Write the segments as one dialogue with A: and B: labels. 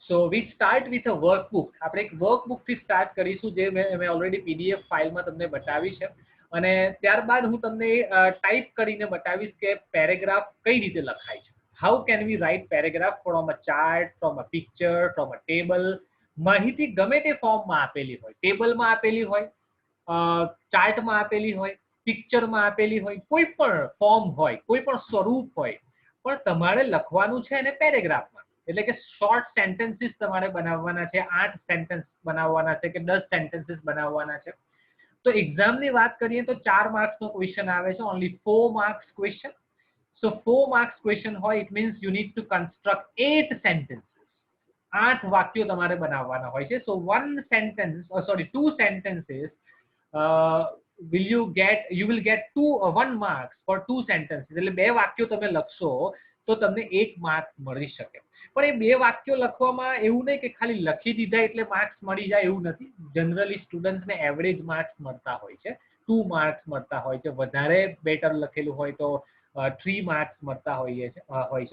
A: So V start with a workbook. આપણે એક વર્કબુકથી start કરીશું, જે મેં ઓલરેડી પીડીએફ ફાઇલમાં તમને બતાવી છે. અને ત્યારબાદ હું તમને ટાઈપ કરીને બતાવીશ કે પેરેગ્રાફ કઈ રીતે લખાય છે. How can we write paragraph from a chart, from a picture, from a table. માહિતી ગમે તે ફોર્મમાં આપેલી હોય, ટેબલમાં આપેલી હોય, ચાર્ટમાં આપેલી હોય, પિક્ચરમાં આપેલી હોય, કોઈ પણ ફોર્મ હોય, કોઈ પણ સ્વરૂપ હોય, પણ તમારે લખવાનું છે એને પેરેગ્રાફમાં. એટલે કે શોર્ટ સેન્ટેન્સીસ તમારે બનાવવાના છે. 8 સેન્ટેન્સ બનાવવાના છે કે 10 સેન્ટેન્સીસ બનાવવાના છે. તો એક્ઝામની વાત કરીએ તો 4 માર્ક્સનો ક્વેશ્ચન આવે છે, ઓનલી 4 માર્ક્સ ક્વેશ્ચન. સો 4 માર્ક્સ ક્વેશ્ચન હોય, it means you need two construct 8 sentences. 8 વાક્યો તમારે બનાવવાના હોય છે. સો 2 sentences you will get 1 marks for 2 sentences. એટલે 2 વાક્યો તમે લખશો તો તમને 1 માર્ક મળી શકે. પણ એ 2 વાક્યો લખવામાં એવું નહીં કે ખાલી લખી દીધા એટલે માર્ક્સ મળી જાય, એવું નથી. જનરલી સ્ટુડન્ટને એવરેજ માર્ક્સ મળતા હોય છે, 2 માર્ક્સ મળતા હોય છે. વધારે બેટર લખેલું હોય તો 3 માર્ક્સ મળતા હોય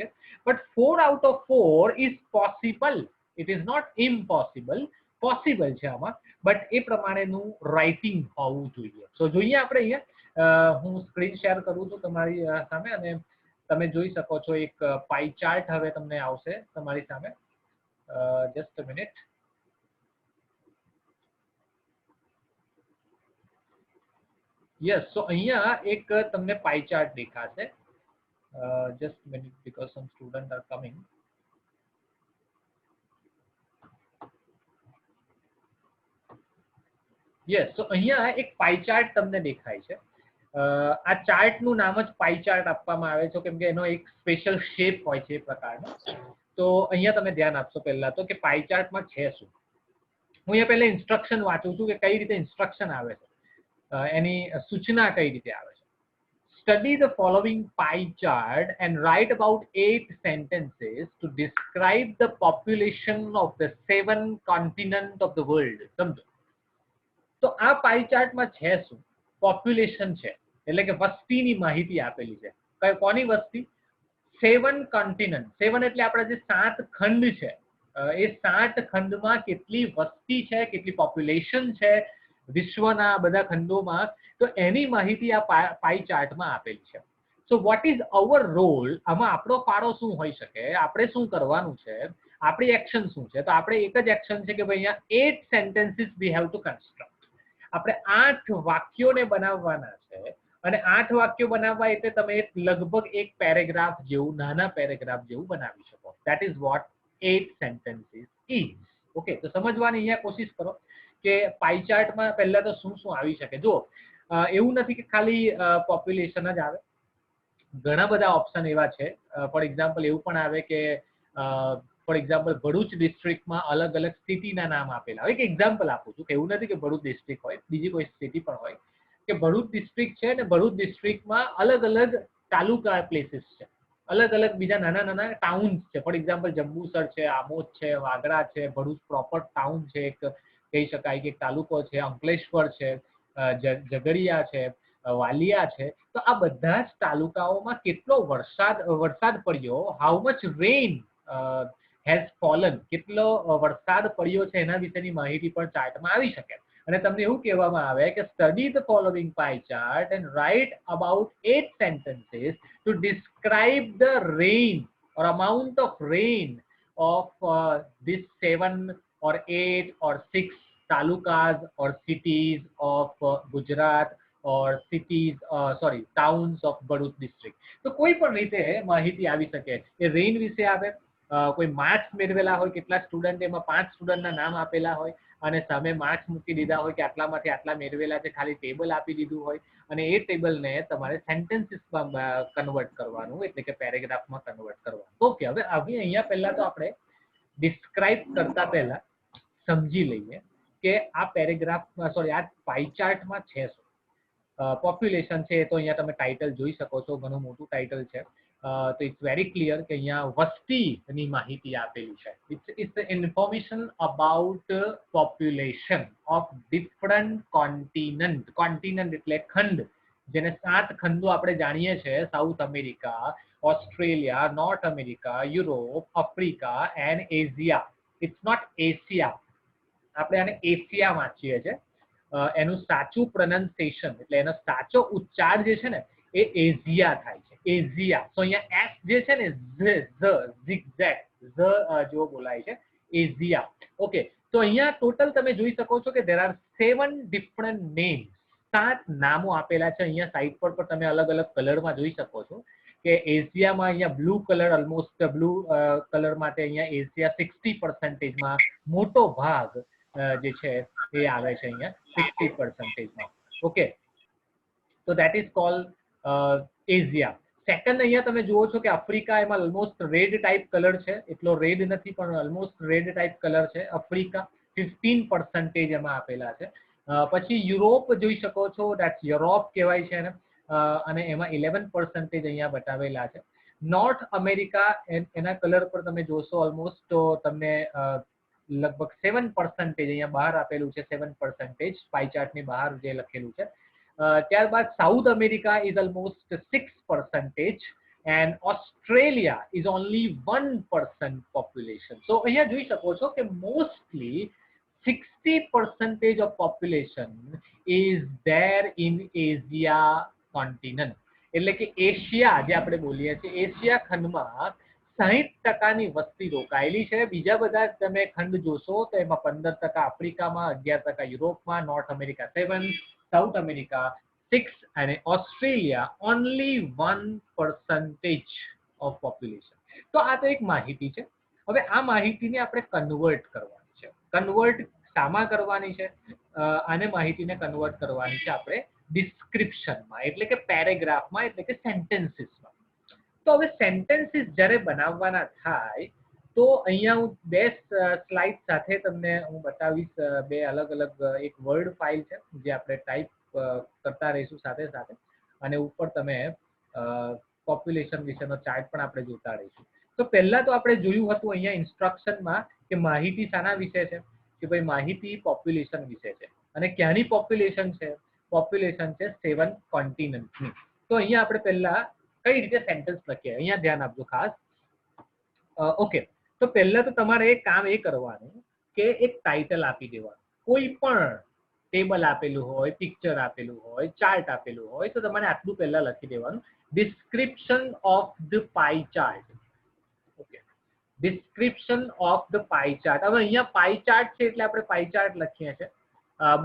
A: છે. But 4 out of 4 is possible. It is not impossible, possible છે આમાં. બટ એ પ્રમાણેનું રાઇટિંગ હોવું જોઈએ. સો જોઈએ આપણે અહીંયા હું સ્ક્રીન શેર કરું છું તમારી સામે, અને તમે જોઈ શકો છો એક પાઈ ચાર્ટ હવે તમને આવશે તમારી સામે. Just a minute. Yes, so અહીંયા એક તમને પાઈ ચાર્ટ દેખાશે. Just minute, because some student are coming. Yes, તો અહીંયા એક પાઈ ચાર્ટ તમને દેખાય છે. આ ચાર્ટનું નામ જ પાઈ ચાર્ટ આપવામાં આવે છે, કેમ કે એનો એક સ્પેશિયલ શેપ હોય છે એ પ્રકારનો. તો અહીંયા તમે ધ્યાન આપશો પહેલા તો કે પાઈ ચાર્ટમાં છે શું. હું અહીંયા પહેલા ઇન્સ્ટ્રક્શન વાંચું છું કે કઈ રીતે ઇન્સ્ટ્રક્શન આવે છે, એની સૂચના કઈ રીતે આવે છે. Study the following pie chart and write about 8 sentences to describe the population of the 7 continents of the world. સમજો. તો આ પાઈ ચાર્ટમાં છે શું? પોપ્યુલેશન છે, એટલે કે વસ્તીની માહિતી આપેલી છે. કોની વસ્તી? 7 કોન્ટિનેન્ટ. 7 એટલે આપણા જે 7 ખંડ છે, એ 7 ખંડમાં કેટલી વસ્તી છે, કેટલી પોપ્યુલેશન છે વિશ્વના બધા ખંડોમાં, તો એની માહિતી આ પાઈ ચાર્ટમાં આપેલી છે. So what is our role? આમાં આપણો ફાળો શું હોઈ શકે? આપણે શું કરવાનું છે? આપણી એક્શન શું છે? તો આપણે એક જ એક્શન છે કે ભાઈ અહીંયા 8 sentences we have to construct. આપણે 8 વાક્યોને બનાવવાના છે. અને 8 વાક્યો બનાવવા એટલે તમે લગભગ એક પેરેગ્રાફ જેવું, નાના પેરેગ્રાફ જેવું બનાવી શકો. That is what 8 sentences is. Okay, તો સમજવાની અહીંયા કોશિશ કરો કે પાઈ ચાર્ટમાં પહેલા તો શું શું આવી શકે. જો એવું નથી કે ખાલી પોપ્યુલેશન જ આવે, ઘણા બધા ઓપ્શન એવા છે. ફોર એક્ઝામ્પલ એવું પણ આવે કે ફોર એક્ઝામ્પલ ભરૂચ ડિસ્ટ્રિક્ટમાં અલગ અલગ સિટીના નામ આપેલા હોય. એક એક્ઝામ્પલ આપું છું કે એવું નથી કે ભરૂચ ડિસ્ટ્રિક્ટ હોય, બીજી કોઈ સિટી પણ હોય. કે ભરૂચ ડિસ્ટ્રિક્ટ છે ને ભરૂચ ડિસ્ટ્રિક્ટમાં અલગ અલગ તાલુકા પ્લેસીસ છે, અલગ અલગ બીજા નાના નાના ટાઉન્સ છે. ફોર એક્ઝામ્પલ જંબુસર છે, આમોદ છે, વાગરા છે, ભરૂચ પ્રોપર ટાઉન છે, એક કહી શકાય કે એક તાલુકો છે, અંકલેશ્વર છે, ઝઘડિયા છે, વાલિયા છે. તો આ બધા જ તાલુકાઓમાં કેટલો વરસાદ પડ્યો, હાઉ મચ રેન હેઝ ફોલન, કેટલો વરસાદ પડ્યો છે એના વિશેની માહિતી પણ ચાર્ટમાં આવી શકે. અને તમને એવું કહેવામાં આવે કે study the following pi chart and write about 8 sentences to describe the rain or amount of rain of this 7 or 8 or 6 talukas or cities of Gujarat or cities towns of Bharuch district. તો કોઈ પણ રીતે માહિતી આવી શકે. એ rain વિશે આવે, કોઈ માર્ક્સ મેળવેલા હોય, કેટલા સ્ટુડન્ટ, એમાં 5 સ્ટુડન્ટના નામ આપેલા હોય અને સામે માર્ક્સ મૂકી દીધા હોય કે આટલામાંથી આટલા મેળવેલા છે, ખાલી ટેબલ આપી દીધું હોય અને એ ટેબલને તમારે સેન્ટેન્સીસમાં કન્વર્ટ કરવાનું, એટલે કે પેરેગ્રાફમાં કન્વર્ટ કરવાનું. ઓકે, હવે અહીંયા પહેલા તો આપણે ડિસ્ક્રાઇબ કરતા પહેલા સમજી લઈએ કે આ પેરેગ્રાફમાં આ પાઈ ચાર્ટમાં છે શું. પોપ્યુલેશન છે તો અહીંયા તમે ટાઇટલ જોઈ શકો છો, ઘણું મોટું ટાઇટલ છે. તો ઇટ્સ વેરી ક્લિયર કે અહીંયા વસ્તીની માહિતી આપેલી છે. It's information about population of different continent. Continent એટલે ખંડ, જેને 7 ખંડો આપણે જાણીએ છીએ: South America, Australia, North America, Europe, Africa and Asia. It's not Asia. આપણે આને એશિયા વાંચીએ છીએ. એનું સાચું પ્રોનાઉન્સિએશન એટલે એનો સાચો ઉચ્ચાર જે છે ને એ એશિયા થાય છે, એશિયા. તો અહીંયા એસ જે છે ને ઝિગઝેગ જેવો બોલાય છે, એશિયા. ઓકે, તો અહીંયા ટોટલ તમે જોઈ શકો છો કે there are 7 different names. 7 નામો આપેલા છે અહીંયા સાઈડ પર, પણ તમે અલગ અલગ કલરમાં જોઈ શકો છો કે એશિયામાં અહીંયા blue colour, almost blue colour માટે અહીંયા એશિયા 60%માં મોટો ભાગ જે છે એ આવે છે અહીંયા 60%માં. ઓકે, તો that is called Asia. Second અહીંયા તમે જુઓ છો કે આફ્રિકા, એમાં ઓલમોસ્ટ રેડ ટાઈપ કલર છે, એટલો રેડ નથી પણ ઓલમોસ્ટ રેડ ટાઈપ કલર છે. આફ્રિકા 15% એમાં આપેલા છે. પછી યુરોપ જોઈ શકો છો, દેટ્સ યુરોપ કહેવાય છે એને, અને એમાં 11% અહીંયા બતાવેલા છે. નોર્થ અમેરિકા, એના કલર પર તમે જોશો ઓલમોસ્ટ તો તમને લગભગ 7% અહીંયા બહાર આપેલું છે, 7% પાઈ ચાર્ટની બહાર જે લખેલું છે. ત્યારબાદ south America is almost 6% and Australia is only 1% population. તો અહીંયા જોઈ શકો છો કે mostly 60% of population is there in Asia continent. એટલે કે એશિયા જે આપણે બોલીએ છીએ, એશિયા ખંડમાં 60% વસ્તી રોકાયેલી છે. બીજા બધા તમે ખંડ જોશો તો એમાં 15% આફ્રિકામાં, 11% યુરોપમાં, નોર્થ અમેરિકા 7, સાઉથ અમેરિકા 6 અને ઓસ્ટ્રેલિયા ઓનલી 1% ઓફ પોપ્યુલેશન. તો આ તો એક માહિતી છે. હવે આ માહિતીને આપણે કન્વર્ટ કરવાની છે. કન્વર્ટ શામાં કરવાની છે? આને માહિતીને કન્વર્ટ કરવાની છે આપણે ડિસ્ક્રિપ્શનમાં, એટલે કે પેરેગ્રાફમાં, એટલે કે સેન્ટેન્સીસમાં. તો હવે સેન્ટેન્સીસ જ્યારે બનાવવાના થાય તો અહીંયા હું 2 સ્લાઇડ સાથે તમને હું બતાવીશ. 2 અલગ અલગ એક વર્ડ ફાઇલ છે જે આપણે ટાઈપ કરતા રહીશું સાથે સાથે, અને ઉપર તમે પોપ્યુલેશન વિશેનો ચાર્ટ પણ આપણે જોતા રહીશું. તો પહેલા તો આપણે જોયું હતું અહીંયા ઇન્સ્ટ્રક્શનમાં કે માહિતી શાના વિશે છે, કે ભાઈ માહિતી પોપ્યુલેશન વિશે છે. અને ક્યાંની પોપ્યુલેશન છે? પોપ્યુલેશન છે 7 કોન્ટિનેન્ટની. તો અહીંયા આપણે પહેલા કઈ રીતે સેન્ટેન્સ લખીએ અહીંયા ધ્યાન આપજો ખાસ. ઓકે, તો પહેલા તો તમારે એક કામ એ કરવાનું કે એક ટાઇટલ આપી દેવાનું. કોઈ પણ ટેબલ આપેલું હોય, પિક્ચર આપેલું હોય, ચાર્ટ આપેલું હોય તો તમારે આટલું પહેલા લખી દેવાનું, description of the pie chart. Okay, description of the pie chart. હવે અહીંયા પાઈ ચાર્ટ છે એટલે આપણે પાઈ ચાર્ટ લખીએ છીએ.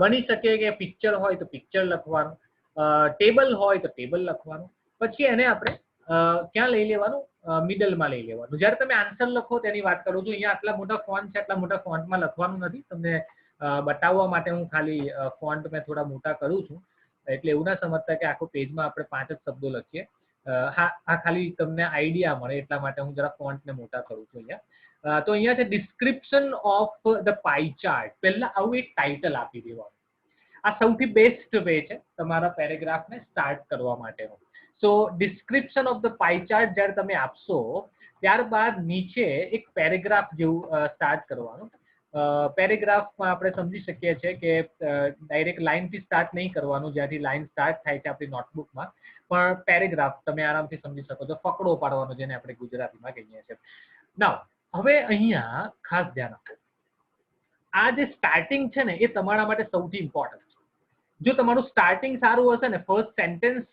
A: બની શકે કે પિક્ચર હોય તો પિક્ચર લખવાનું, ટેબલ હોય તો ટેબલ લખવાનું. પછી એને આપણે ક્યાં લઈ લેવાનું? મિડલમાં લઈ લેવાનું. જ્યારે તમે આન્સર લખો તેની વાત કરું છું. અહીંયા આટલા મોટા ફોન્ટ છે, આટલા મોટા ફોન્ટમાં લખવાનું નથી. તમને બતાવવા માટે હું ખાલી ફોન્ટ મેં થોડા મોટા કરું છું, એટલે એવું ના સમજતા કે આખો પેજમાં આપણે 5 જ શબ્દો લખીએ. આ ખાલી તમને આઈડિયા મળે એટલા માટે હું જરા ફોન્ટને મોટા કરું છું અહીંયા. તો અહીંયા છે description of the pie chart. પહેલા આવું એક ટાઇટલ આપી દેવાનું. આ સૌથી બેસ્ટ વે છે તમારા પેરેગ્રાફને સ્ટાર્ટ કરવા માટેનો. So description of the pie chart જ્યારે તમે આપશો ત્યારબાદ નીચે એક પેરેગ્રાફ જેવું સ્ટાર્ટ કરવાનું. પેરેગ્રાફમાં આપણે સમજી શકીએ છીએ કે ડાયરેક્ટ લાઇનથી સ્ટાર્ટ નહીં કરવાનું, જ્યાંથી લાઇન સ્ટાર્ટ થાય છે આપણી નોટબુકમાં, પણ પેરેગ્રાફ તમે આરામથી સમજી શકો છો, ફકડો પાડવાનો જેને આપણે ગુજરાતીમાં કહીએ છીએ. નાઉ હવે અહીંયા ખાસ ધ્યાન આપો, આ જે સ્ટાર્ટિંગ છે ને એ તમારા માટે સૌથી ઇમ્પોર્ટન્ટ છે. જો તમારું સ્ટાર્ટિંગ સારું હશે ને, first sentence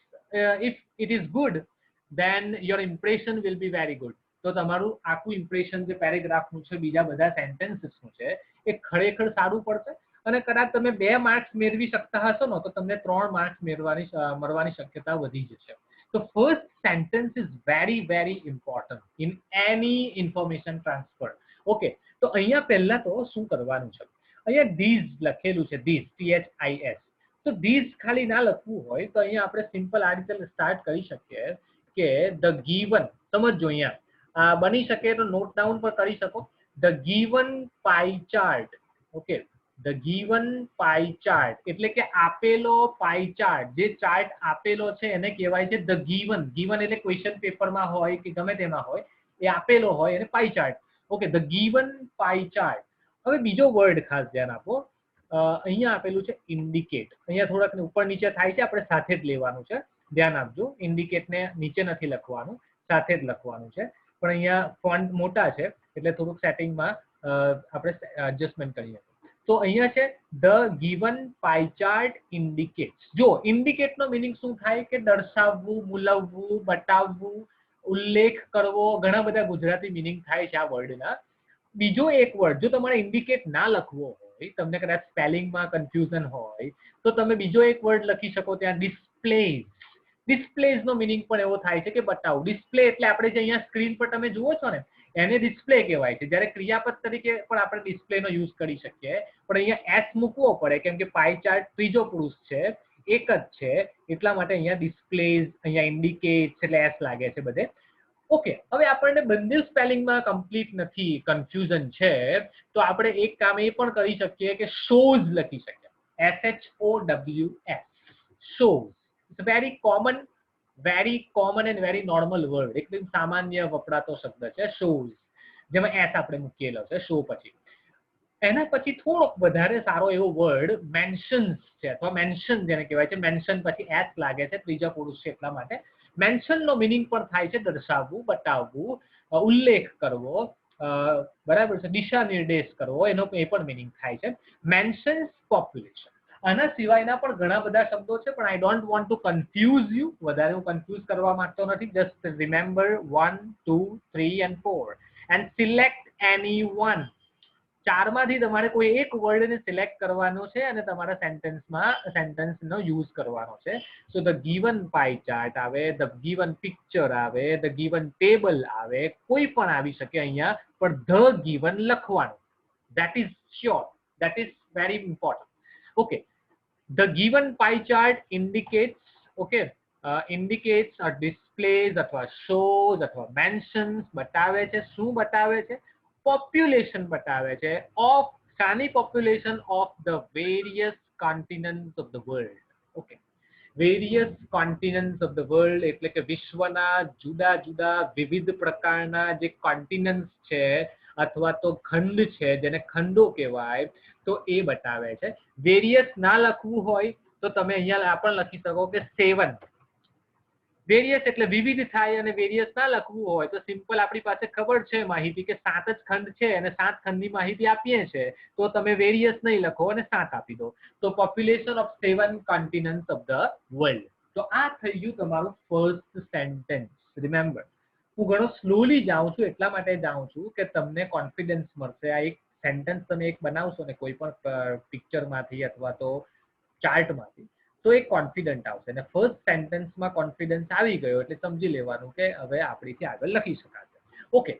A: if it is good, then your impression will be very good. તો તમારું આખું ઇમ્પ્રેશન જે પેરેગ્રાફનું છે, બીજા બધા સેન્ટેન્સીસનું છે, એ ખરેખર સારું પડશે. અને કદાચ તમે 2 માર્ક્સ મેળવી શકતા હશો ને તો તમને 3 માર્ક્સ મળવાની શક્યતા વધી જશે. તો first sentence is very very important in any information transfer. Okay, તો અહીંયા પહેલા તો શું કરવાનું છે? અહીંયા ધીઝ લખેલું છે, ધીઝ, THIS. તો ધીઝ ખાલી ના લખવું હોય તો અહીંયા આપણે સિમ્પલ આ રીતે સ્ટાર્ટ કરી શકીએ કે ધ ગીવન. સમજો અહીંયા બની શકે તો નોટ ડાઉન પર કરી શકો. The given pie chart. Okay, the given pie chart એટલે કે આપેલો પાઈ ચાર્ટ. જે ચાર્ટ આપેલો છે એને કહેવાય છે ધ ગીવન. ગીવન એટલે ક્વેશ્ચન પેપરમાં હોય કે ગમે તેમાં હોય, એ આપેલો હોય એને pie chart. Okay, the given pie chart. હવે બીજો વર્ડ ખાસ ધ્યાન આપો. અહીંયા આપેલું છે ઇન્ડિકેટ. અહીંયા થોડાક ઉપર નીચે થાય છે, આપણે સાથે જ લેવાનું છે, ધ્યાન આપજો. ઇન્ડિકેટને નીચે નથી લખવાનું, સાથે જ લખવાનું છે. પણ અહીંયા ફોન્ટ મોટા છે એટલે થોડુંક સેટિંગમાં આપણે એડજસ્ટમેન્ટ કરીએ તો અહીંયા છે the given pie chart indicates. જો ઇન્ડિકેટ નો મિનિંગ શું થાય કે દર્શાવવું, મૂલવવું, બતાવવું, ઉલ્લેખ કરવો. ઘણા બધા ગુજરાતી મિનિંગ થાય છે આ વર્ડના. બીજો એક વર્ડ જો તમારે ઇન્ડિકેટ ના લખવો હોય, તમને કદાચ સ્પેલિંગમાં કન્ફ્યુઝન હોય, તો તમે બીજો એક વર્ડ લખી શકો ત્યાં ડિસ્પ્લેઝ. ડિસ્પ્લેઝ નો મિનિંગ પણ એવો થાય છે કે બતાવું. ડિસ્પ્લે એટલે આપણે જે અહીંયા સ્ક્રીન પર તમે જુઓ છો ને એને ડિસ્પ્લે કહેવાય છે. જ્યારે ક્રિયાપદ તરીકે પણ આપણે ડિસ્પ્લે નો યુઝ કરી શકીએ, પણ અહીંયા એસ મૂકવો પડે કેમ કે પાઈ ચાર્ટ ત્રીજો પુરુષ છે, એક જ છે, એટલા માટે અહીંયા ડિસ્પ્લેઝ, અહીંયા ઇન્ડિકેટ એટલે એસ લાગે છે બધે. ઓકે, હવે આપણને બંને સ્પેલિંગમાં કમ્પ્લીટ નથી, કન્ફ્યુઝન છે, તો આપણે એક કામ એ પણ કરી શકીએ કે શોઝ લખી શકીએ. SHOWS, shows. It's a very common and very normal word. એકદમ સામાન્ય વપરાતો શબ્દ છે શોઝ, જેમાં એસ આપણે મૂકેલો છે શો પછી. એના પછી થોડોક વધારે સારો એવો વર્ડ મેન્શન્સ છે, અથવા મેન્શન જેને કહેવાય છે. મેન્શન પછી એસ લાગે છે, ત્રીજા પુરુષ છે એટલા માટે. મેન્શન નો મિનિંગ પણ થાય છે દર્શાવવું, બતાવવું, ઉલ્લેખ કરવો, બરાબર છે, દિશા નિર્દેશ કરવો, એનો એ પણ મિનિંગ થાય છે. Mentions population. આના સિવાયના પણ ઘણા બધા શબ્દો છે, પણ I don't want to confuse you. વધારે હું કન્ફ્યુઝ કરવા માંગતો નથી. Just remember 1, 2, 3 and 4 and select any one. ચારમાંથી તમારે કોઈ એક વર્ડને સિલેક્ટ કરવાનો છે અને તમારા સેન્ટેન્સનો યુઝ કરવાનો છે. So the given pie chart આવે, ધ ગિવન પિક્ચર આવે, ધ ગિવન ટેબલ આવે, કોઈ પણ આવી શકે અહીંયા, પણ ધ ગિવન લખવાનું. That is sure, that is very important. Okay, the given pie chart indicates, okay, indicates or displays અથવા શોઝ અથવા મેન્શન્સ બતાવે છે. શું બતાવે છે? પોપ્યુલેશન બતાવે છે. ઓફ શાની પોપ્યુલેશન? Of the various continents of the world. Okay, various continents of the world એટલે કે વિશ્વના જુદા જુદા વિવિધ પ્રકારના જે કોન્ટિનેન્ટ્સ છે અથવા તો ખંડ છે, જેને ખંડો કહેવાય, તો એ બતાવે છે. વેરિયસ ના લખવું હોય તો તમે અહીંયા પણ લખી શકો કે 7. વેરિયસ એટલે વિવિધ થાય, અને વેરિયસ ના લખવું હોય તો સિમ્પલ આપણી પાસે ખબર છે માહિતી કે 7 જ ખંડ છે અને 7 ખંડની માહિતી આપીએ છે, તો તમે વેરિયસ નહીં લખો અને 7 આપી દો. તો population of 7 કોન્ટિનેન્ટ્સ of the world. તો આ થઈ ગયું તમારું ફર્સ્ટ સેન્ટેન્સ. રિમેમ્બર, હું ઘણો સ્લોલી જાઉં છું, એટલા માટે જાઉં છું કે તમને કોન્ફિડન્સ મળશે. આ એક સેન્ટેન્સ તમે એક બનાવશો ને કોઈ પણ પિક્ચરમાંથી અથવા તો ચાર્ટમાંથી, તો એક કોન્ફિડન્ટ આવશે. અને ફર્સ્ટ સેન્ટેન્સમાં કોન્ફિડન્સ આવી ગયો એટલે સમજી લેવાનું કે હવે આપણીથી આગળ લખી શકાશે. ઓકે,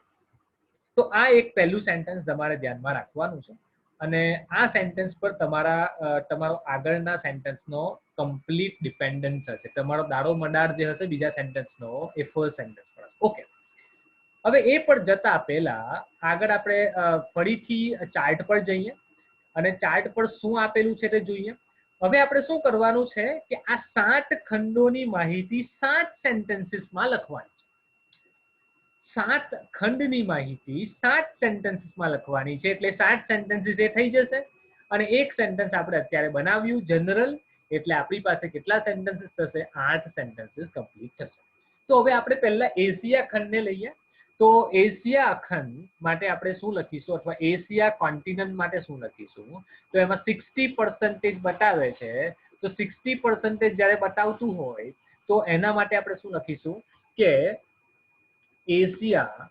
A: તો આ એક પહેલું સેન્ટેન્સ તમારે ધ્યાનમાં રાખવાનું છે, અને આ સેન્ટેન્સ પર તમારો આગળના સેન્ટેન્સનો કમ્પ્લીટ ડિપેન્ડન્સ હશે. તમારો દાડો મડાર જે હશે બીજા સેન્ટેન્સનો, એ ફર્સ્ટ સેન્ટેન્સ પર. ઓકે, હવે એ પર જતા પહેલા આગળ આપણે ફરીથી ચાર્ટ પર જઈએ અને ચાર્ટ પર શું આપેલું છે તે જોઈએ. હવે આપણે શું કરવાનું છે કે આ 7 ખંડોની માહિતી 7 સેન્ટેન્સીસમાં લખવાની છે. 7 ખંડની માહિતી 7 સેન્ટેન્સીસમાં લખવાની છે. એટલે 7 સેન્ટેન્સીસ એ થઈ જશે, અને એક સેન્ટેન્સ આપણે અત્યારે બનાવ્યું જનરલ, એટલે આપણી પાસે કેટલા સેન્ટેન્સીસ થશે? 8 સેન્ટેન્સીસ કમ્પ્લીટ થશે. તો હવે આપણે પહેલા એશિયા ખંડને લઈએ. તો એશિયા ખંડ માટે આપણે શું લખીશું, અથવા એશિયા કોન્ટિનેન્ટ માટે શું લખીશું? તો એમાં 60% બતાવે છે. તો 60% જ્યારે બતાવતું હોય તો એના માટે આપણે શું લખીશું કે એશિયા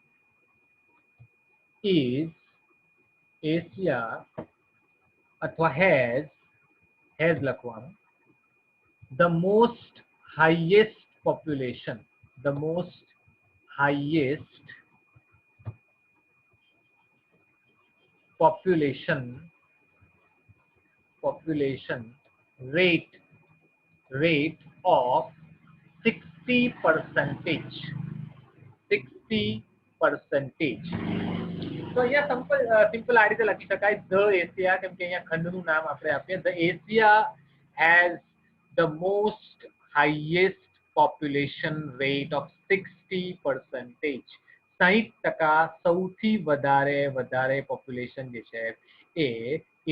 A: અથવા હેઝ લખવાનું. The most highest population, the most highest population rate of 60%. 60%. તો અહીંયા સિમ્પલ આ રીતે લખી શકાય ધ એશિયા, કેમ કે અહીંયા ખંડનું નામ આપણે આપીએ. The Asia has the most highest population rate of 60%. 60% સૌથી વધારે પોપ્યુલેશન જે છે એ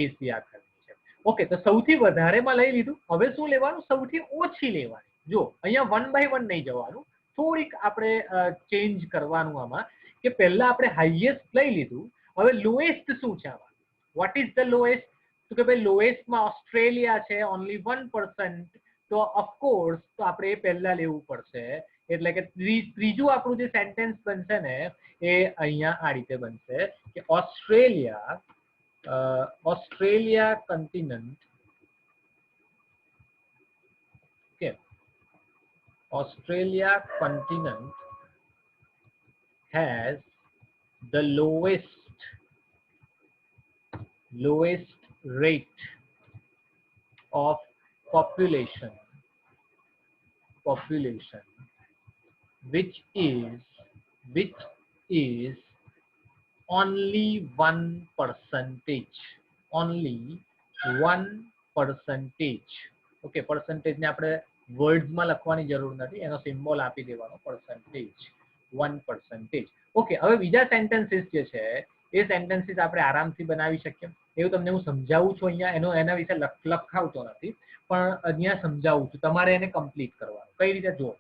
A: એશિયા ખંડ છે. ઓકે, તો સૌથી વધારેમાં લઈ લીધું. હવે શું લેવાનું? સૌથી ઓછી લેવાની. જો અહીંયા 1 by 1 નહીં જવાનું, થોડીક આપણે ચેન્જ કરવાનું આમાં, કે પહેલા આપણે હાઈએસ્ટ લઈ લીધું હવે લોએસ્ટ શું છે આમાં? Vote is the lowest? તો કે ભાઈ લોએસ્ટમાં ઓસ્ટ્રેલિયા છે, ઓનલી 1%. તો ઓફકોર્સ તો આપણે એ પહેલા લેવું પડશે. એટલે કે ત્રીજું આપણું જે સેન્ટેન્સ બનશે ને એ અહીંયા આ રીતે બનશે કે ઓસ્ટ્રેલિયા કન્ટિનન્ટ, કે Australia continent has the lowest rate of population, which is only 1%. Only 1%. Okay, percentage ને આપણે વર્ડ્સમાં લખવાની જરૂર નથી, એનો સિમ્બોલ આપી દેવાનો, percentage, 1%. ઓકે, હવે બીજા સેન્ટેન્સીસ જે છે એ સેન્ટેન્સીસ આપણે આરામથી બનાવી શકીએ. એવું તમને હું સમજાવું છું અહીંયા, એના વિશે લખાવતો નથી, પણ અહીંયા સમજાવું છું, તમારે એને કમ્પ્લીટ કરવાનું. કઈ રીતે? જુઓ,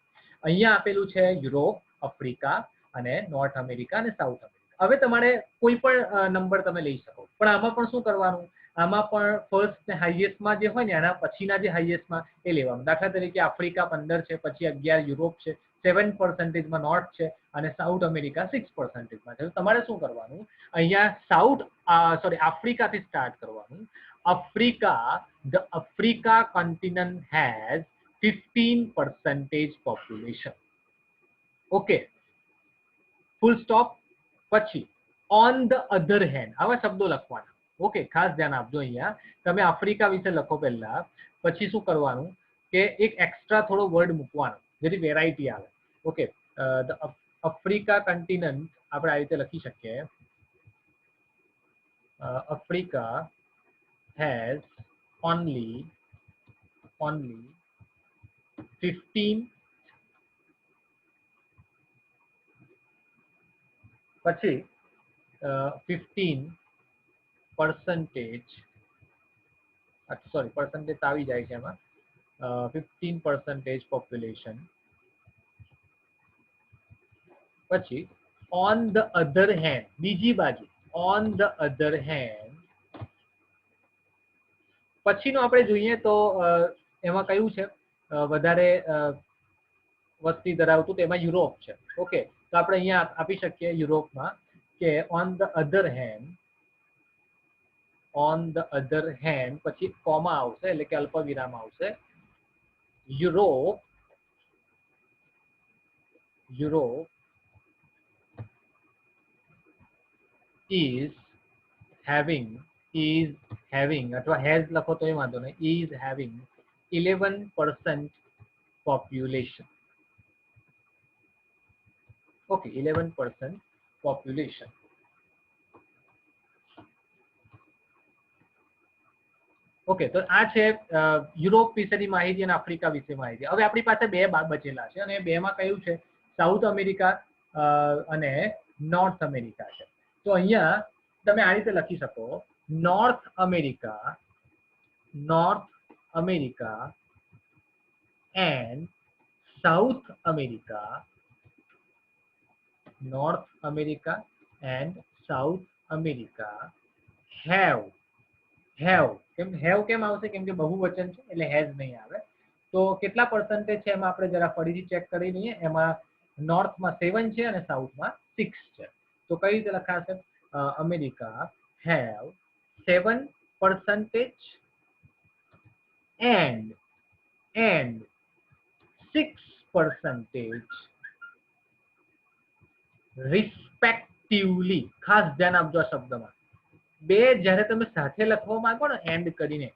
A: અહીંયા આપેલું છે યુરોપ, આફ્રિકા અને નોર્થ અમેરિકા અને સાઉથ અમેરિકા. હવે તમારે કોઈ પણ નંબર તમે લઈ શકો, પણ આમાં પણ શું કરવાનું? આમાં પણ ફર્સ્ટ ને હાઈએસ્ટમાં જે હોય ને એના પછીના જે હાઈએસ્ટમાં એ લેવાનું. દાખલા તરીકે આફ્રિકા 15 છે, પછી 11 યુરોપ છે, 7% નોર્થ છે અને સાઉથ અમેરિકા 6% છે. તમારે શું કરવાનું? અહીંયા આફ્રિકાથી સ્ટાર્ટ કરવાનું. The Africa continent has 15% population. Okay, full stop. પછી ઓન ધ અધર હેન્ડ, આવા શબ્દો લખવાના. ઓકે, ખાસ ધ્યાન આપજો. અહીંયા તમે આફ્રિકા વિશે લખો પહેલા, પછી શું કરવાનું કે એક એક્સ્ટ્રા થોડો વર્ડ મૂકવાનો જેથી વેરાયટી આવે. ઓકે, ધ આફ્રિકા કન્ટિનેન્ટ આપણે આ રીતે લખી શકીએ, આફ્રિકા હેઝ only 15, પછી 15%, percentage આવી જાય છે એમાં, 15% પોપ્યુલેશન. પછી ઓન ધ અધર હેન્ડ, બીજી બાજુ, ઓન ધ અધર હેન્ડ. પછીનું આપણે જોઈએ તો એમાં કયું છે વધારે વસ્તી ધરાવતું? તો એમાં યુરોપ છે. ઓકે, તો આપણે અહીંયા આપી શકીએ યુરોપમાં કે ઓન ધ અધર હેન્ડ, પછી કોમા આવશે એટલે કે અલ્પ વિરામ આવશે. યુરોપ is having અથવા હેઝ લખો તો એ વાંધો નહીં, is having 11% population. Okay, 11% population. Okay, તો આ છે યુરોપ વિશેની માહિતી અને આફ્રિકા વિશે માહિતી. હવે આપણી પાસે બે બચેલા છે અને બેમાં કયું છે? સાઉથ અમેરિકા અને નોર્થ અમેરિકા છે. તો અહીંયા તમે આ રીતે લખી શકો, north America and south America, north America and south America have કેમ આવશે? કેમ કે બહુવચન છે એટલે હેઝ નહીં આવે. તો કેટલા પર્સન્ટેજ છે એમાં આપણે જરા ફરીથી ચેક કરી લઈએ. એમાં નોર્થમાં 7 છે અને સાઉથમાં 6 છે. તો કઈ રીતે લખાશે? America have 7% and 6% respectively. ખાસ ધ્યાન આપજો આ શબ્દમાં. બે જ્યારે તમે સાથે લખવા માંગો ને એન્ડ કરીને,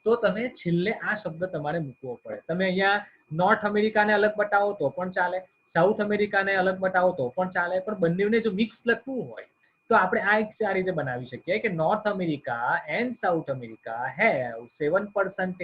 A: તો તમે છેલ્લે આ શબ્દ તમારે મૂકવો પડે. તમે અહીંયા નોર્થ અમેરિકાને અલગ બતાવો તો પણ ચાલે, સાઉથ અમેરિકાને અલગ બતાવો તો પણ ચાલે, પણ બંનેને જો મિક્સ લખવું હોય તો આપણે આ રીતે બનાવી શકીએ કે north America and south America have 7%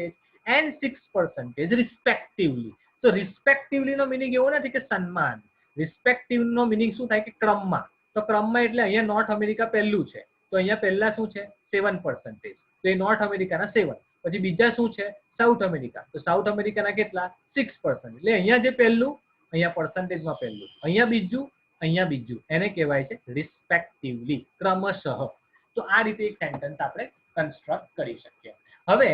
A: and 6% respectively. તો રિસ્પેક્ટિવલી નો મિનિંગ એવો નથી કે સન્માન. રિસ્પેક્ટિવ નો મિનિંગ શું થાય કે ક્રમમાં. તો ક્રમમાં એટલે અહીંયા નોર્થ અમેરિકા પહેલું છે, તો અહીંયા પહેલા શું છે? 7%. તો એ નોર્થ અમેરિકાના 7. પછી બીજા શું છે? South America. તો સાઉથ અમેરિકાના કેટલા? 6%. એટલે અહીંયા જે પહેલું, અહીંયા પર્સન્ટેજમાં પહેલું, અહીંયા બીજું, અહીંયા બીજું, એને કહેવાય છે રિસ્પેક્ટિવલી, ક્રમશઃ. તો આ રીતે એક સેન્ટેન્સ આપણે કન્સ્ટ્રક્ટ કરી શકીએ. હવે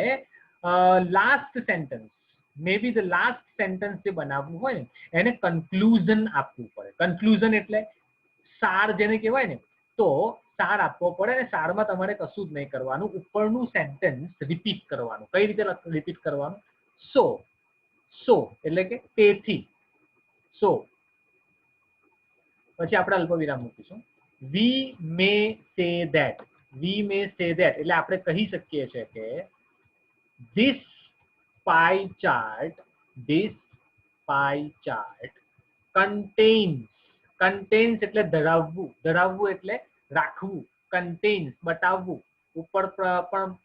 A: last sentence, May B the last sentence જે બનાવવું હોય ને એને કન્ક્લુઝન આપવું પડે. કન્ક્લુઝન એટલે સાર જેને કહેવાય ને, તો સાર આપવો પડે ને સારમાં તમારે કશું જ નહીં કરવાનું, ઉપરનું સેન્ટેન્સ રિપીટ કરવાનું. કઈ રીતે રિપીટ કરવાનું? સો, સો એટલે કે તેથી, સો પછી આપણે અલ્પવિરામ મૂકીશું. વી may say that, V may say that એટલે આપણે કહી શકીએ છીએ કે this pie chart, this pie chart contains, contains એટલે ધરાવવું, ધરાવવું એટલે રાખવું, contains બતાવવું. ઉપર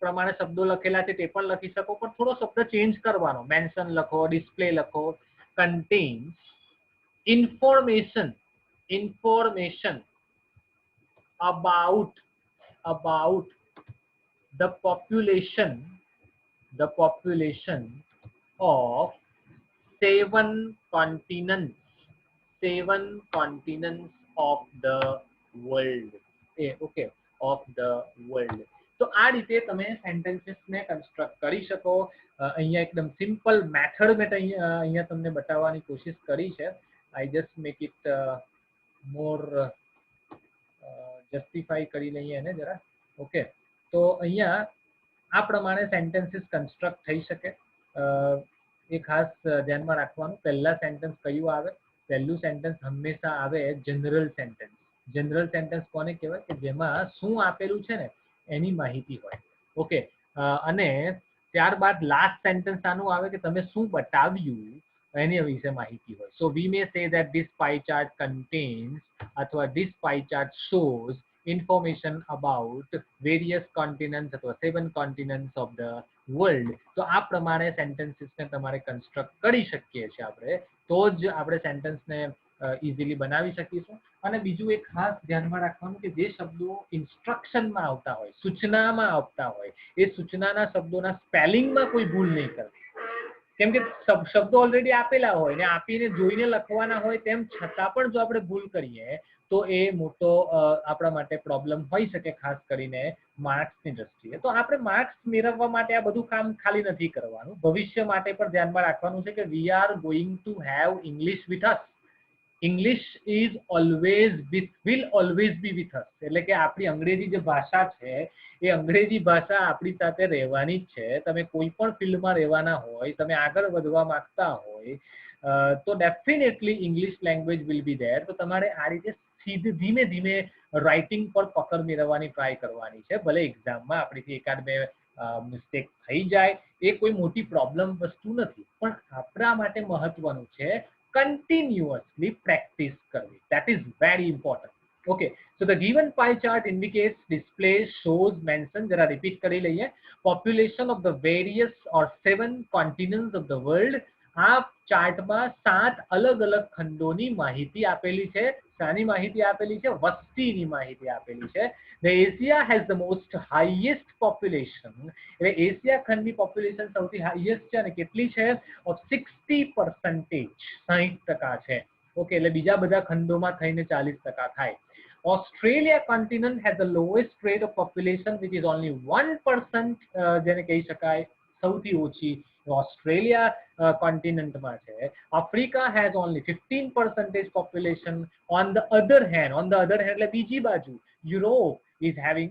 A: પ્રમાણે શબ્દો લખેલા છે તે પણ લખી શકો, પણ થોડો શબ્દ ચેન્જ કરવાનો, મેન્શન લખો, ડિસ્પ્લે લખો. contains information, information about, about the population, the population of 7 continents, 7 continents of the world. Okay, of the world. તો આ રીતે તમે સેન્ટેન્સીસને કન્સ્ટ્રક્ટ કરી શકો. અહીંયા એકદમ સિમ્પલ મેથડ મેં અહીંયા તમને બતાવવાની કોશિશ કરી છે. I just make it more justify કરી લઈએ એને જરા. ઓકે, તો અહીંયા આ પ્રમાણે સેન્ટેન્સીસ કન્સ્ટ્રક્ટ થઈ શકે. એ ખાસ ધ્યાનમાં રાખવાનું. પહેલા સેન્ટેન્સ કયું આવે? પહેલું સેન્ટેન્સ હંમેશા આવે જનરલ સેન્ટેન્સ. જનરલ સેન્ટેન્સ કોને કહેવાય? કે જેમાં શું આપેલું છે ને એની માહિતી હોય. ઓકે, અને ત્યારબાદ લાસ્ટ સેન્ટેન્સ આનું આવે કે તમે શું બતાવ્યું એની વિશે માહિતી હોય. સો we may say that this pie chart contents અથવા this pie chart shows information about various continents અથવા 7 continents of the world. તો આ પ્રમાણે સેન્ટેન્સીસને તમારે કન્સ્ટ્રક્ટ કરી શકીએ છીએ આપણે, તો જ આપણે સેન્ટેન્સને ઇઝીલી બનાવી શકીશું. અને બીજું એક ખાસ ધ્યાનમાં રાખવાનું કે જે શબ્દો ઇન્સ્ટ્રક્શનમાં આવતા હોય, સૂચનામાં આવતા હોય, એ સૂચનાના શબ્દોના સ્પેલિંગમાં કોઈ ભૂલ નહીં કરવી. કેમ કે શબ્દો ઓલરેડી આપેલા હોય ને આપીને જોઈને લખવાના હોય, તેમ છતાં પણ જો આપણે ભૂલ કરીએ તો એ મોટો આપણા માટે પ્રોબ્લેમ હોઈ શકે, ખાસ કરીને માર્ક્સની દ્રષ્ટિએ. તો આપણે માર્ક્સ મેળવવા માટે આ બધું કામ ખાલી નથી કરવાનું, ભવિષ્ય માટે પણ ધ્યાનમાં રાખવાનું છે કે we are going to have English with us. English is always with, will always be with us. એટલે કે આપણી અંગ્રેજી જે ભાષા છે એ અંગ્રેજી ભાષા આપણી સાથે રહેવાની જ છે. તમે કોઈ પણ ફિલ્ડમાં રહેવાના હોય, તમે આગળ વધવા માંગતા હોય તો definitely English language will be there. તો તમારે આ રીતે ધીમે ધીમે રાઇટિંગ પર પકડ મેળવવાની ટ્રાય કરવાની છે. ભલે એક્ઝામમાં આપણીથી એકાદ બે મિસ્ટેક થઈ જાય, એ કોઈ મોટી પ્રોબ્લેમ વસ્તુ નથી, પણ આપણા માટે મહત્વનું છે continuously practice કરવી. That is very important. Okay, so the given pie chart indicates, displays, shows, mentions, जरा repeat કરી લઈએ. Population of the various or 7 continents of the world. આ ચાર્ટમાં 7 અલગ અલગ ખંડોની માહિતી આપેલી છે. શાની માહિતી આપેલી છે? વસ્તીની માહિતી આપેલી છે. The Asia has the most highest population. એટલે એશિયા ખંડની પોપ્યુલેશન સૌથી હાઈએસ્ટ છે અને કેટલી છે? of 60%, 60% છે. ઓકે, એટલે બીજા બધા ખંડોમાં થઈને 40% થાય. Australia continent has the lowest rate of population, which is only 1%, જેને કહી શકાય સૌથી ઓછી ઓસ્ટ્રેલિયા કોન્ટિનેન્ટમાં છે. Africa has only 15% population. On the other hand, એટલે બીજી બાજુ, Europe is having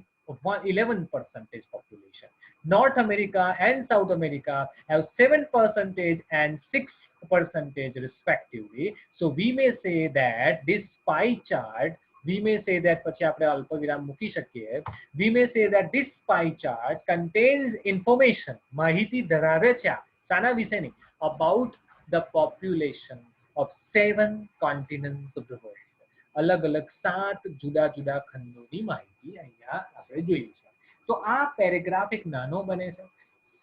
A: 11% population. North America and South America have 7% and 6% respectively. So we may say that this pie chart, we may say that પછી આપણે અલ્પવિરામ મૂકી શકીએ. We may say that this pie chart contains information, માહિતી ધરાવે છે શાના વિશેની? About the population of 7 continents of the world. अलग अलग 7 जुदा जुदा खंडोनी माहिती અહીંયા આપણે જોઈ છે. તો આ પેરેગ્રાફ એક નાનો બને છે,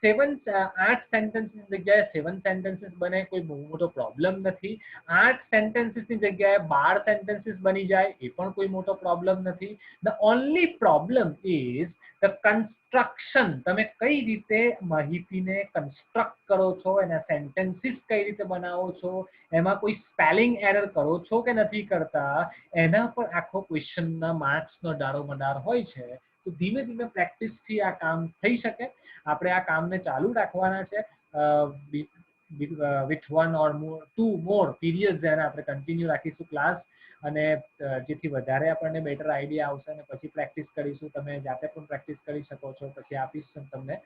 A: 8 સેન્ટેન્સીસ જગ્યાએ 7 સેન્ટેન્સીસ બને કોઈ બહુ મોટો પ્રોબ્લેમ નથી. 8 સેન્ટેન્સીસની જગ્યાએ 12 સેન્ટેન્સીસ બની જાય એ પણ કોઈ મોટો પ્રોબ્લેમ નથી. The only problem is the construction. તમે કઈ રીતે માહિતીને કન્સ્ટ્રક્ટ કરો છો, એના સેન્ટેન્સીસ કઈ રીતે બનાવો છો, એમાં કોઈ સ્પેલિંગ એરર કરો છો કે નથી કરતા, એના પર આખો ક્વેશ્ચનના માર્ક્સનો દારોમદાર હોય છે. તો ધીમે ધીમે પ્રેક્ટિસથી આ કામ થઈ શકે. આપણે આ કામને ચાલુ રાખવાના છે વિથ 1 or 2 more પીરિયડ જેને આપણે કન્ટિન્યુ રાખીશું ક્લાસ, અને જેથી વધારે આપણને બેટર આઈડિયા આવશે અને પછી પ્રેક્ટિસ કરીશું. તમે જાતે પણ પ્રેક્ટિસ કરી શકો છો, પછી આપીશ તમને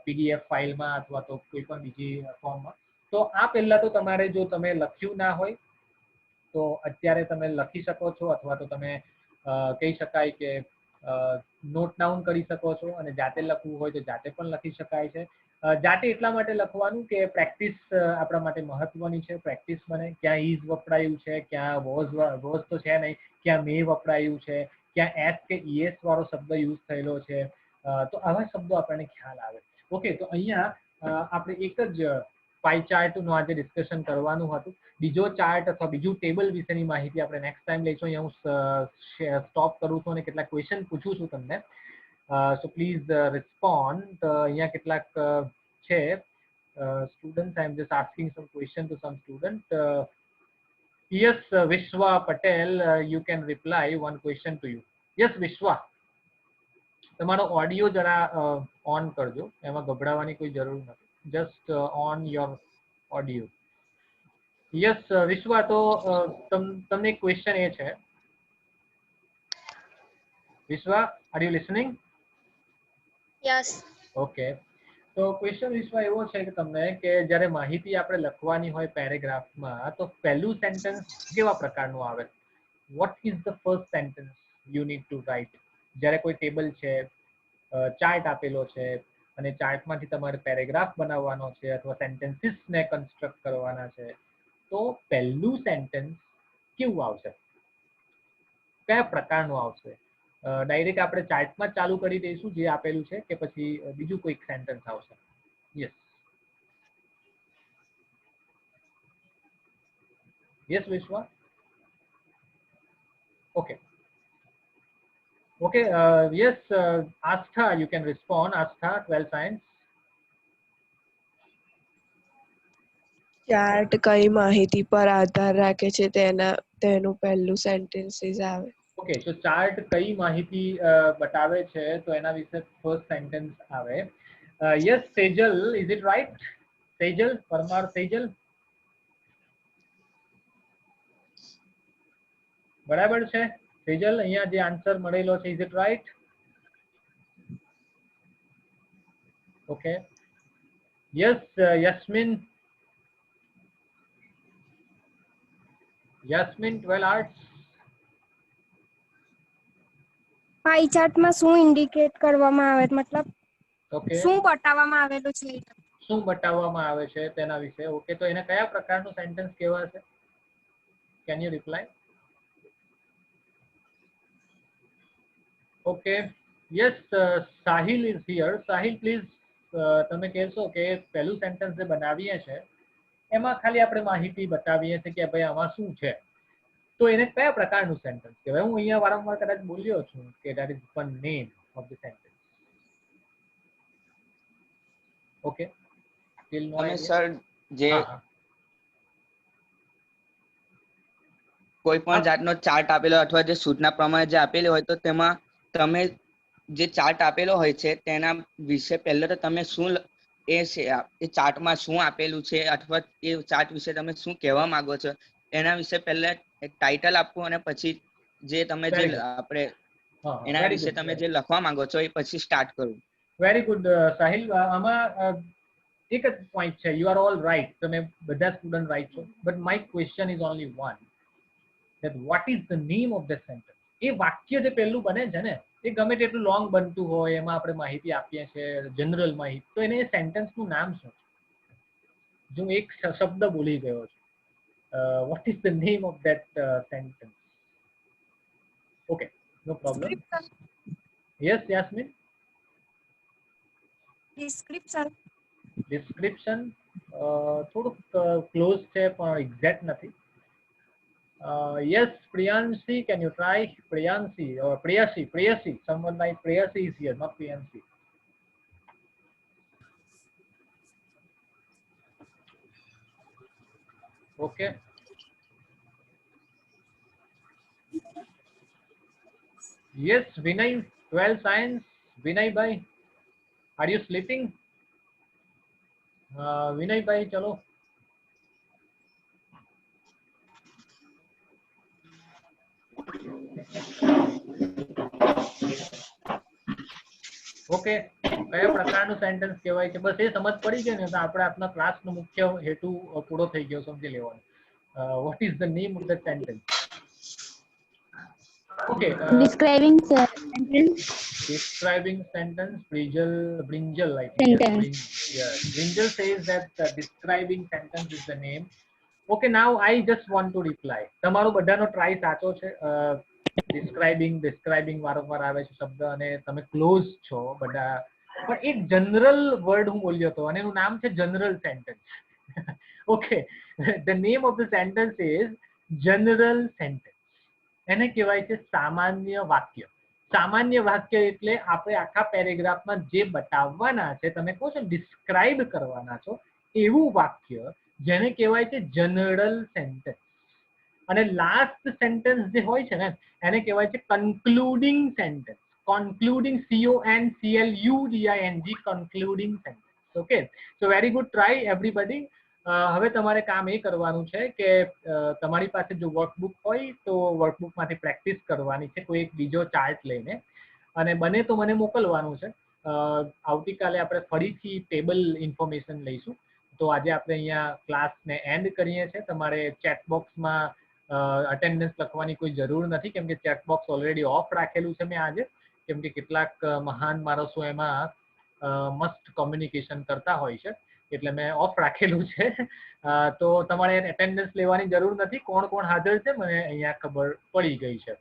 A: PDF ફાઇલમાં અથવા તો કોઈ પણ બીજી ફોર્મમાં. તો આ પહેલા તો તમારે જો તમે લખ્યું ના હોય તો અત્યારે તમે લખી શકો છો, અથવા તો તમે કહી શકાય કે નોટ ડાઉન કરી શકો છો, અને જાતે લખવું હોય તો જાતે પણ લખી શકાય છે. જાતે એટલા માટે લખવાનું કે પ્રેક્ટિસ આપણા માટે મહત્વની છે. પ્રેક્ટિસ બને. ક્યાં ઇઝ વપરાયું છે, ક્યાં વોઝ તો છે નહીં, ક્યાં મે વપરાયું છે, ક્યાં એસ કે ઈએસ વાળો શબ્દ યુઝ થયેલો છે. તો આવા શબ્દો આપણને ખ્યાલ આવે. ઓકે, તો અહીંયા આપણે એક જ પાઈ ચાર્ટનું આજે ડિસ્કશન કરવાનું હતું. બીજો ચાર્ટ અથવા બીજું ટેબલ વિશેની માહિતી આપણે નેક્સ્ટ ટાઈમ લઈશું. અહીંયા હું સ્ટોપ કરું છું અને કેટલાક ક્વેશ્ચન પૂછું છું તમને. So please respond. અહીંયા કેટલાક છે student. I am just asking some question to some student. Yes Vishwa Patel, you can reply one question to you. Yes Vishwa, તમારો ઓડિયો જરા ઓન કરજો. એમાં ગભરાવાની કોઈ જરૂર નથી. Just on your audio. Yes Vishwa, તો તમને એક ક્વેશ્ચન એ છે. Vishwa, are you listening?
B: Yes.
A: Okay, તો ક્વેશ્ચન વિશ્વા એવો છે કે તમને કે જ્યારે માહિતી આપણે લખવાની હોય પેરેગ્રાફમાં, તો પહેલું સેન્ટેન્સ કેવા પ્રકારનું આવે? What is the first sentence you need to write? જ્યારે કોઈ ટેબલ છે, ચાર્ટ આપેલો છે, અને ચાર્ટમાંથી તમારે પેરેગ્રાફ બનાવવાનો છે અથવા સેન્ટેન્સીસને કન્સ્ટ્રક્ટ કરવાના છે, તો પહેલું સેન્ટેન્સ કેવું આવશે? કયા પ્રકારનું આવશે? ડાયરેક્ટ આપણે ચાર્ટમાં ચાલુ કરી દઈશું જે આપેલું છે, કે પછી બીજું કોઈક સેન્ટેન્સ આવશે? Yes yes Vishwa. Okay okay, yes Aastha, you can respond. Aastha, 12th science.
C: Chart કઈ માહિતી પર આધાર રાખે છે તેનું પહેલું સેન્ટેન્સીસ આવે.
A: ઓકે, તો ચાર્ટ કઈ માહિતી બતાવે છે તો એના વિશે ફર્સ્ટ સેન્ટેન્સ આવે. Yes Sejal, is it right? Sejal Parmar, Sejal બરાબર છે? સેજલ, અહીંયા જે આન્સર મળેલો છે, is it right? Okay, yes Yasmin, Yasmin 12 arts.
B: Pie ચાર્ટમાં શું ઇન્ડિકેટ કરવામાં આવે, મતલબ
A: ઓકે,
B: શું બતાવવામાં આવેલું છે?
A: શું બતાવવામાં આવે છે તેના વિશે. ઓકે, તો એને કયા પ્રકારનું સેન્ટેન્સ કહેવાશે? Can you reply? Okay, yes Sahil is here. Sahil please, તમે કહેશો કે પહેલું સેન્ટેન્સ જે બનાવીએ છે એમાં ખાલી આપણે માહિતી બતાવીએ છીએ કે ભાઈ આમાં શું છે, તો એને કયા પ્રકારનું સેન્ટેન્સ કહેવાય? હું અહીંયા વારંવાર કદાચ બોલ્યો છું કે that is one name of the sentence. Okay, still no
D: તમે
A: આઈડિયા?
D: સર જે કોઈ પણ જાતનો ચાર્ટ આપેલો અથવા જે સૂચના પ્રમાણે જે આપેલી હોય, તો તેમાં તમે જે ચાર્ટ આપેલો હોય છે તેના વિશે પહેલા તો તમે શું એ ચાર્ટમાં શું આપેલું છે અથવા એ ચાર્ટ વિશે તમે શું કહેવા માંગો છો એના વિશે પહેલા એક ટાઇટલ આપવું, અને પછી જે તમે જે આપણે એના વિશે તમે જે લખવા માંગો છો એ પછી સ્ટાર્ટ કરવું.
A: Very good Sahil. આમાં એક જ પોઈન્ટ છે. યુ આર ઓલ રાઈટ, તમે બધા સ્ટુડન્ટ રાઈટ છો, but my question is only one, that what is the name of that sentence. એ વાક્ય જે પહેલું બને છે ને, એ ગમે તેટલું લોંગ બનતું હોય, એમાં આપણે માહિતી આપીએ છીએ જનરલ માહિતી, તો એને સેન્ટેન્સનું નામ શું છે? જો એક શબ્દ બોલી ગયો છે, what is the name of that sentence? Okay, no problem. Yes Yasmin.
B: Description.
A: Description થોડુંક ક્લોઝ છે પણ એક્ઝેક્ટ નથી. Yes Priyanshi, can you try? Priyanshi or Preyasi, someone like Preyasi is here, not Priyanshi. Okay. Yes, Vinay, 12 science. Vinay bhai, are you sleeping? Vinay bhai, chalo. Okay, કયા પ્રકારનું sentence કહેવાય છે બસ એ સમજ પડી જાય ને તો આપણે આપણા ક્લાસનો મુખ્ય હેતુ પૂરો થઈ ગયો સમજી લેવાનો. Vote is the name of the sentence? Okay,
E: Describing sentence.
A: describing sentence. Brinjal, I think.
E: Sentence.
A: Yes, Brinjal says that describing sentence is the name. Okay, now I just want to reply. તમારો બધાનો try સાચો છે. Describing વારંવાર આવે છે શબ્દ અને તમે ક્લોઝ છો બધા, પણ એક જનરલ વર્ડ હું બોલ્યો હતો અને એનું નામ છે general sentence. Okay, the name of the sentence is general sentence. એને કહેવાય છે સામાન્ય વાક્ય. સામાન્ય વાક્ય એટલે આપણે આખા પેરેગ્રાફમાં જે બતાવવાના છે, તમે કહો છો ડિસ્ક્રાઇબ કરવાના છો, એવું વાક્ય જેને કહેવાય છે જનરલ સેન્ટેન્સ. અને લાસ્ટ સેન્ટેન્સ જે હોય છે ને એને કહેવાય છે concluding sentence. Concluding, CONCLUDING, concluding sentence. Okay, સો વેરી ગુડ ટ્રાય એવરીબડી. હવે તમારે કામ એ કરવાનું છે કે તમારી પાસે જો વર્કબુક હોય તો વર્કબુકમાંથી પ્રેક્ટિસ કરવાની છે કોઈ એક બીજો ચાર્ટ લઈને, અને બને તો મને મોકલવાનું છે. આવતીકાલે આપણે ફરીથી ટેબલ ઇન્ફોર્મેશન લઈશું. તો આજે આપણે અહીંયા ક્લાસને એન્ડ કરીએ છીએ. તમારે ચેટબોક્સમાં અટેન્ડન્સ લખવાની કોઈ જરૂર નથી, કેમ કે ચેટબોક્સ ઓલરેડી ઓફ રાખેલું છે મેં આજે, કેમ કે કેટલાક મહાન માણસો એમાં મસ્ત કોમ્યુનિકેશન કરતા હોય છે એટલે મેં ઓફ રાખેલું છે. તો તમારે એટેન્ડન્સ લેવાની જરૂર નથી. કોણ કોણ હાજર છે મને અહીંયા ખબર પડી ગઈ છે.